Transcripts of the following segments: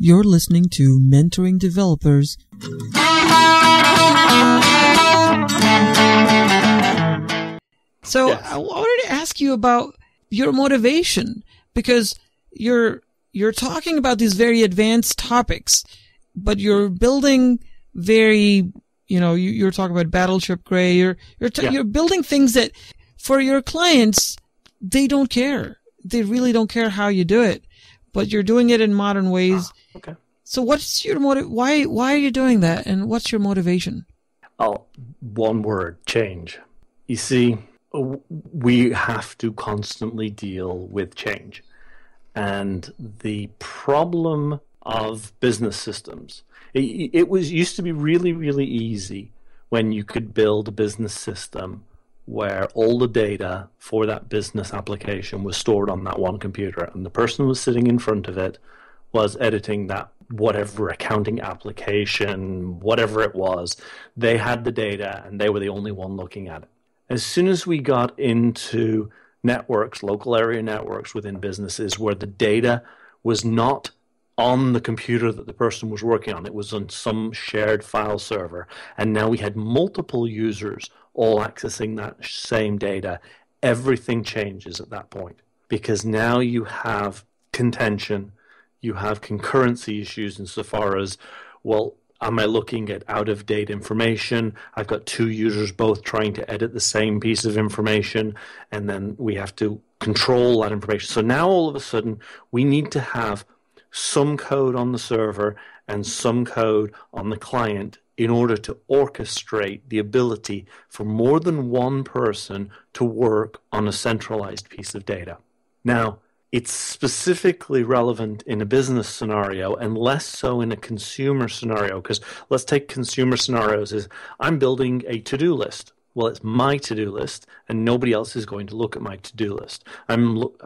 You're listening to Mentoring Developers. So I wanted to ask you about your motivation, because you're talking about these very advanced topics, but you're building very, you're talking about Battleship Gray. You're building things that for your clients, they don't care. They really don't care how you do it, but you're doing it in modern ways. Okay. So what's your motive? Why are you doing that? And what's your motivation? Oh, one word: change. You see, we have to constantly deal with change. And the problem of business systems, it used to be really, really easy when you could build a business system where all the data for that business application was stored on that one computer, and the person was sitting in front of it was editing that whatever accounting application, whatever it was. They had the data and they were the only one looking at it. As soon as we got into networks, local area networks within businesses where the data was not on the computer that the person was working on, it was on some shared file server, and now we had multiple users all accessing that same data, everything changes at that point. Because now you have contention, you have concurrency issues insofar as, well, am I looking at out-of-date information? I've got two users both trying to edit the same piece of information, and then we have to control that information. So now all of a sudden, we need to have some code on the server and some code on the client in order to orchestrate the ability for more than one person to work on a centralized piece of data. Now, it's specifically relevant in a business scenario and less so in a consumer scenario, because let's take consumer scenarios as I'm building a to-do list. Well, it's my to-do list, and nobody else is going to look at my to-do list. I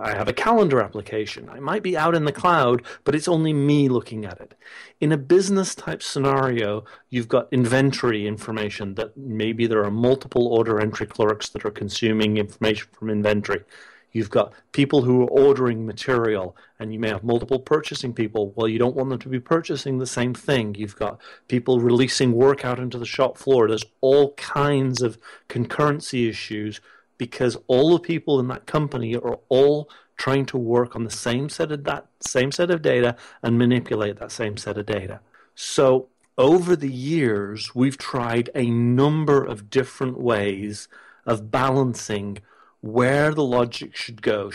have a calendar application. I might be out in the cloud, but it's only me looking at it. In a business-type scenario, you've got inventory information that maybe there are multiple order entry clerks that are consuming information from inventory. You've got people who are ordering material, and you may have multiple purchasing people. Well, you don't want them to be purchasing the same thing. You've got people releasing work out into the shop floor. There's all kinds of concurrency issues because all the people in that company are all trying to work on the same set of data and manipulate that same set of data. So over the years, we've tried a number of different ways of balancing where the logic should go.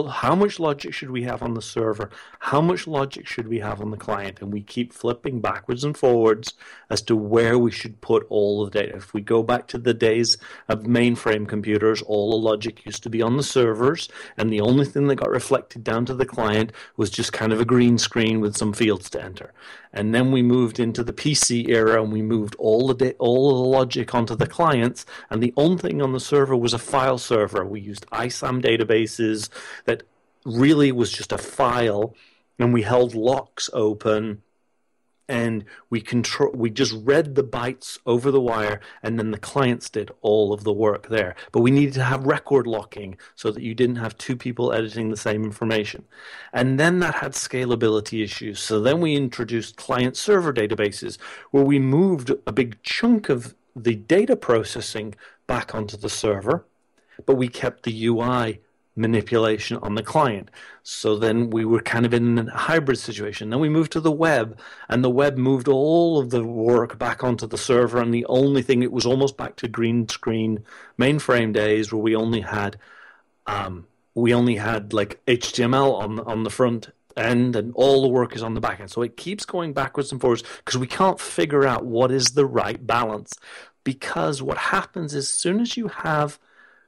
How much logic should we have on the server? How much logic should we have on the client? And we keep flipping backwards and forwards as to where we should put all the data. If we go back to the days of mainframe computers, all the logic used to be on the servers, and the only thing that got reflected down to the client was just kind of a green screen with some fields to enter. And then we moved into the PC era, and we moved all the logic onto the clients, and the only thing on the server was a file server. We used ISAM databases that really was just a file, and we held locks open, and we just read the bytes over the wire, and then the clients did all of the work there. But we needed to have record locking so that you didn't have two people editing the same information. And then that had scalability issues. So then we introduced client-server databases where we moved a big chunk of the data processing back onto the server, but we kept the UI manipulation on the client. So then we were kind of in a hybrid situation. Then we moved to the web, and the web moved all of the work back onto the server, and the only thing, it was almost back to green screen mainframe days where we only had like HTML on the front end, and all the work is on the back end. So it keeps going backwards and forwards because we can't figure out what is the right balance. Because what happens is, as soon as you have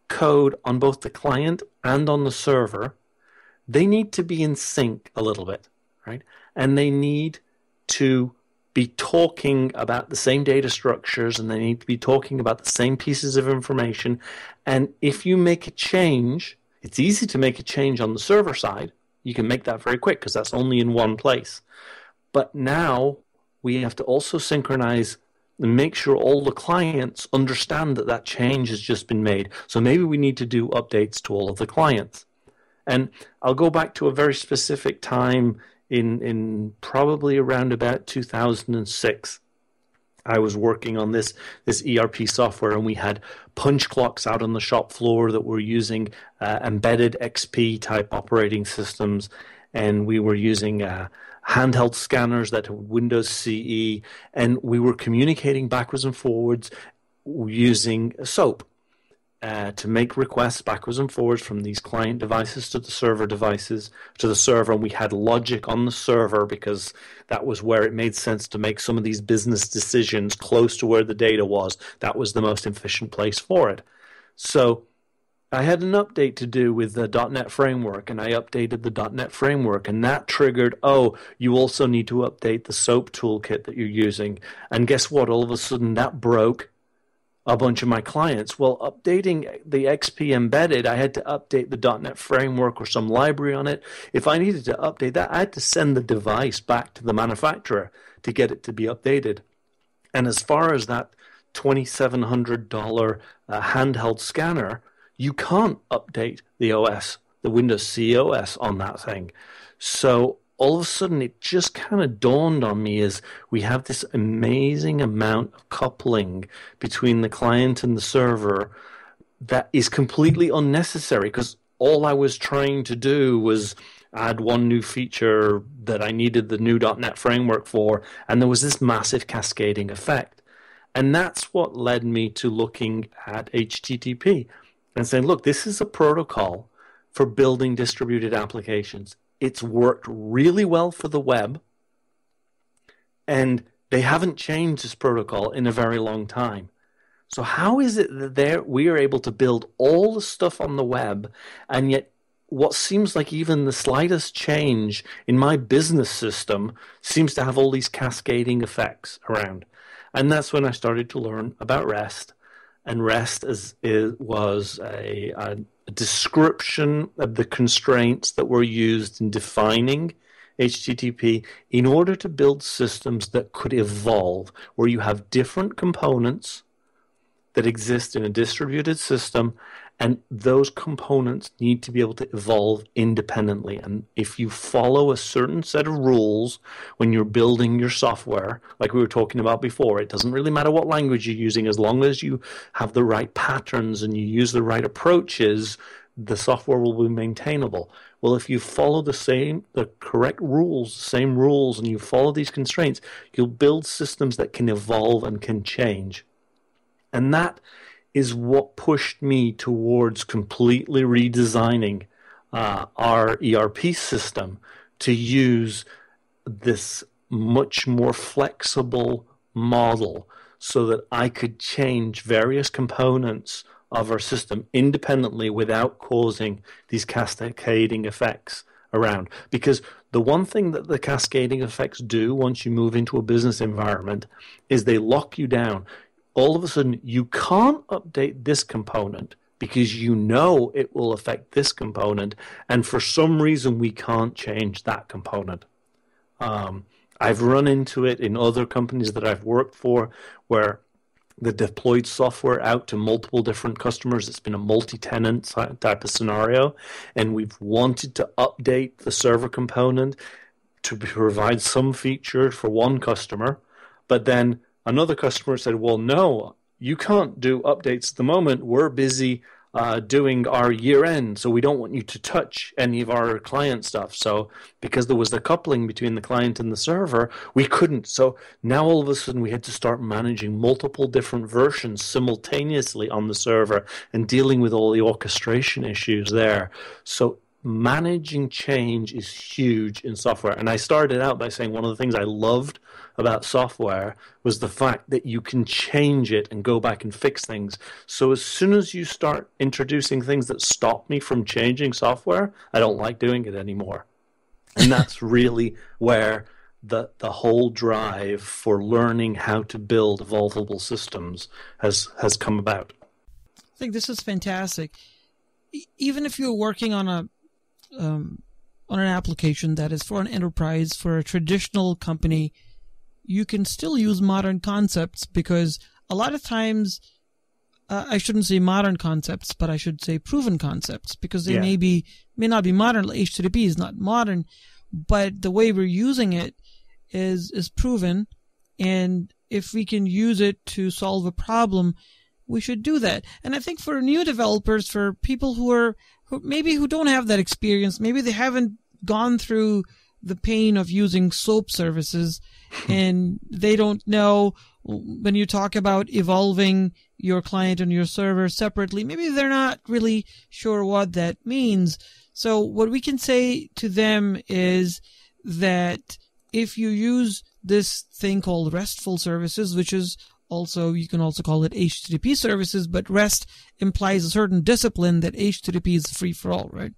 code on both the client and on the server, they need to be in sync a little bit, right? And they need to be talking about the same data structures, and they need to be talking about the same pieces of information. And if you make a change, it's easy to make a change on the server side. You can make that very quick because that's only in one place. But now we have to also synchronize and make sure all the clients understand that that change has just been made. So maybe we need to do updates to all of the clients. And I'll go back to a very specific time in probably around about 2006. I was working on this ERP software, and we had punch clocks out on the shop floor that were using embedded XP type operating systems, and we were using handheld scanners that had Windows CE, and we were communicating backwards and forwards using SOAP. To make requests backwards and forwards from these client devices to the server devices to the server. And we had logic on the server because that was where it made sense to make some of these business decisions close to where the data was. That was the most efficient place for it. So I had an update to do with the .NET framework, and I updated the .NET framework, and that triggered, you also need to update the SOAP toolkit that you're using. And guess what? All of a sudden that broke a bunch of my clients. Well, updating the XP embedded, I had to update the .NET framework or some library on it. If I needed to update that, I had to send the device back to the manufacturer to get it to be updated. And as far as that $2,700 handheld scanner, you can't update the OS, the Windows CE OS on that thing. So all of a sudden, it just kind of dawned on me as we have this amazing amount of coupling between the client and the server that is completely unnecessary, because all I was trying to do was add one new feature that I needed the new .NET framework for, and there was this massive cascading effect. And that's what led me to looking at HTTP and saying, look, this is a protocol for building distributed applications. It's worked really well for the web, and they haven't changed this protocol in a very long time. So how is it that we are able to build all the stuff on the web, and yet what seems like even the slightest change in my business system seems to have all these cascading effects around? And that's when I started to learn about REST. And REST was a description of the constraints that were used in defining HTTP in order to build systems that could evolve, where you have different components that exist in a distributed system, and those components need to be able to evolve independently. And if you follow a certain set of rules when you're building your software, like we were talking about before, it doesn't really matter what language you're using, as long as you have the right patterns and you use the right approaches, the software will be maintainable. Well, if you follow the correct rules, the same rules, and you follow these constraints, you'll build systems that can evolve and can change. And that is what pushed me towards completely redesigning our ERP system to use this much more flexible model so that I could change various components of our system independently without causing these cascading effects around. Because the one thing that the cascading effects do once you move into a business environment is they lock you down. All of a sudden, you can't update this component because you know it will affect this component, and for some reason, we can't change that component. I've run into it in other companies that I've worked for where the deployed software out to multiple different customers. It's been a multi-tenant type of scenario, and we've wanted to update the server component to provide some feature for one customer, but then another customer said, well, no, you can't do updates at the moment. We're busy doing our year end, so we don't want you to touch any of our client stuff. So because there was the coupling between the client and the server, we couldn't. So now all of a sudden we had to start managing multiple different versions simultaneously on the server and dealing with all the orchestration issues there. So managing change is huge in software. And I started out by saying one of the things I loved about software was the fact that you can change it and go back and fix things. So as soon as you start introducing things that stop me from changing software, I don't like doing it anymore. And that's really where the whole drive for learning how to build evolvable systems has come about. I think this is fantastic. Even if you're working on an application that is for an enterprise, for a traditional company, you can still use modern concepts, because a lot of times, I shouldn't say modern concepts, but I should say proven concepts, because they may not be modern. HTTP is not modern, but the way we're using it is proven, and if we can use it to solve a problem, we should do that. And I think for new developers, for people who don't have that experience, maybe they haven't gone through the pain of using SOAP services, and they don't know when you talk about evolving your client and your server separately, maybe they're not really sure what that means. So what we can say to them is that if you use this thing called RESTful services, which is also, you can also call it HTTP services, but REST implies a certain discipline that HTTP is free for all, right?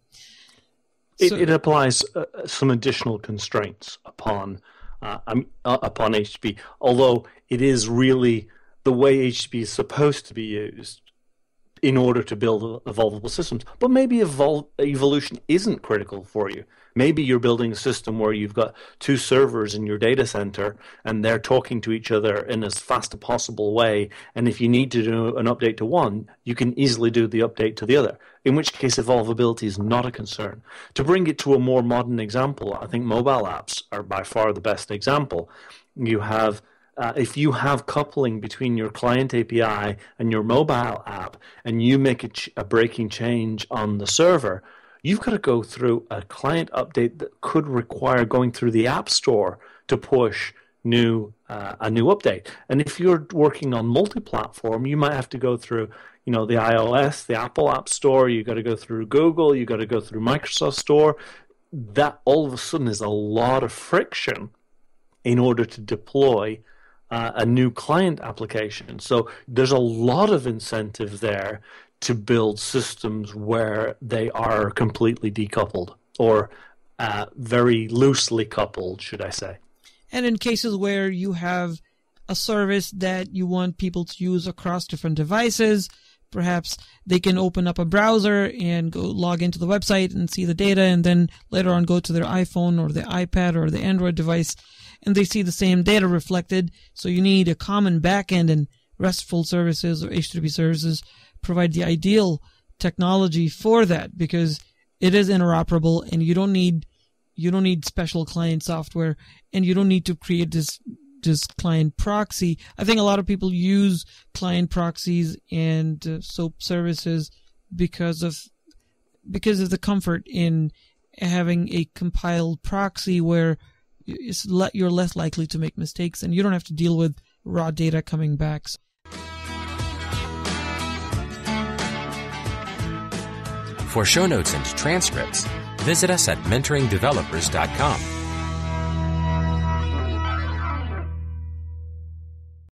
It applies some additional constraints upon HTTP, although it is really the way HTTP is supposed to be used in order to build evolvable systems. But maybe evolution isn't critical for you. Maybe you're building a system where you've got two servers in your data center and they're talking to each other in as fast a possible way. And if you need to do an update to one, you can easily do the update to the other, in which case evolvability is not a concern. To bring it to a more modern example, I think mobile apps are by far the best example. You have if you have coupling between your client API and your mobile app, and you make a breaking change on the server, you've got to go through a client update that could require going through the App Store to push a new update. And if you're working on multi-platform, you might have to go through, the iOS, the Apple App Store. You got to go through Google. You got to go through Microsoft Store. That all of a sudden is a lot of friction in order to deploy a new client application. So there's a lot of incentive there to build systems where they are completely decoupled, or very loosely coupled, should I say. And in cases where you have a service that you want people to use across different devices, perhaps they can open up a browser and go log into the website and see the data, and then later on go to their iPhone or the iPad or the Android device, and they see the same data reflected. So you need a common backend, and RESTful services or HTTP services provide the ideal technology for that, because it is interoperable, and you don't need special client software, and you don't need to create this client proxy. I think a lot of people use client proxies and SOAP services because of the comfort in having a compiled proxy where you're less likely to make mistakes, and you don't have to deal with raw data coming back. For show notes and transcripts, visit us at mentoringdevelopers.com.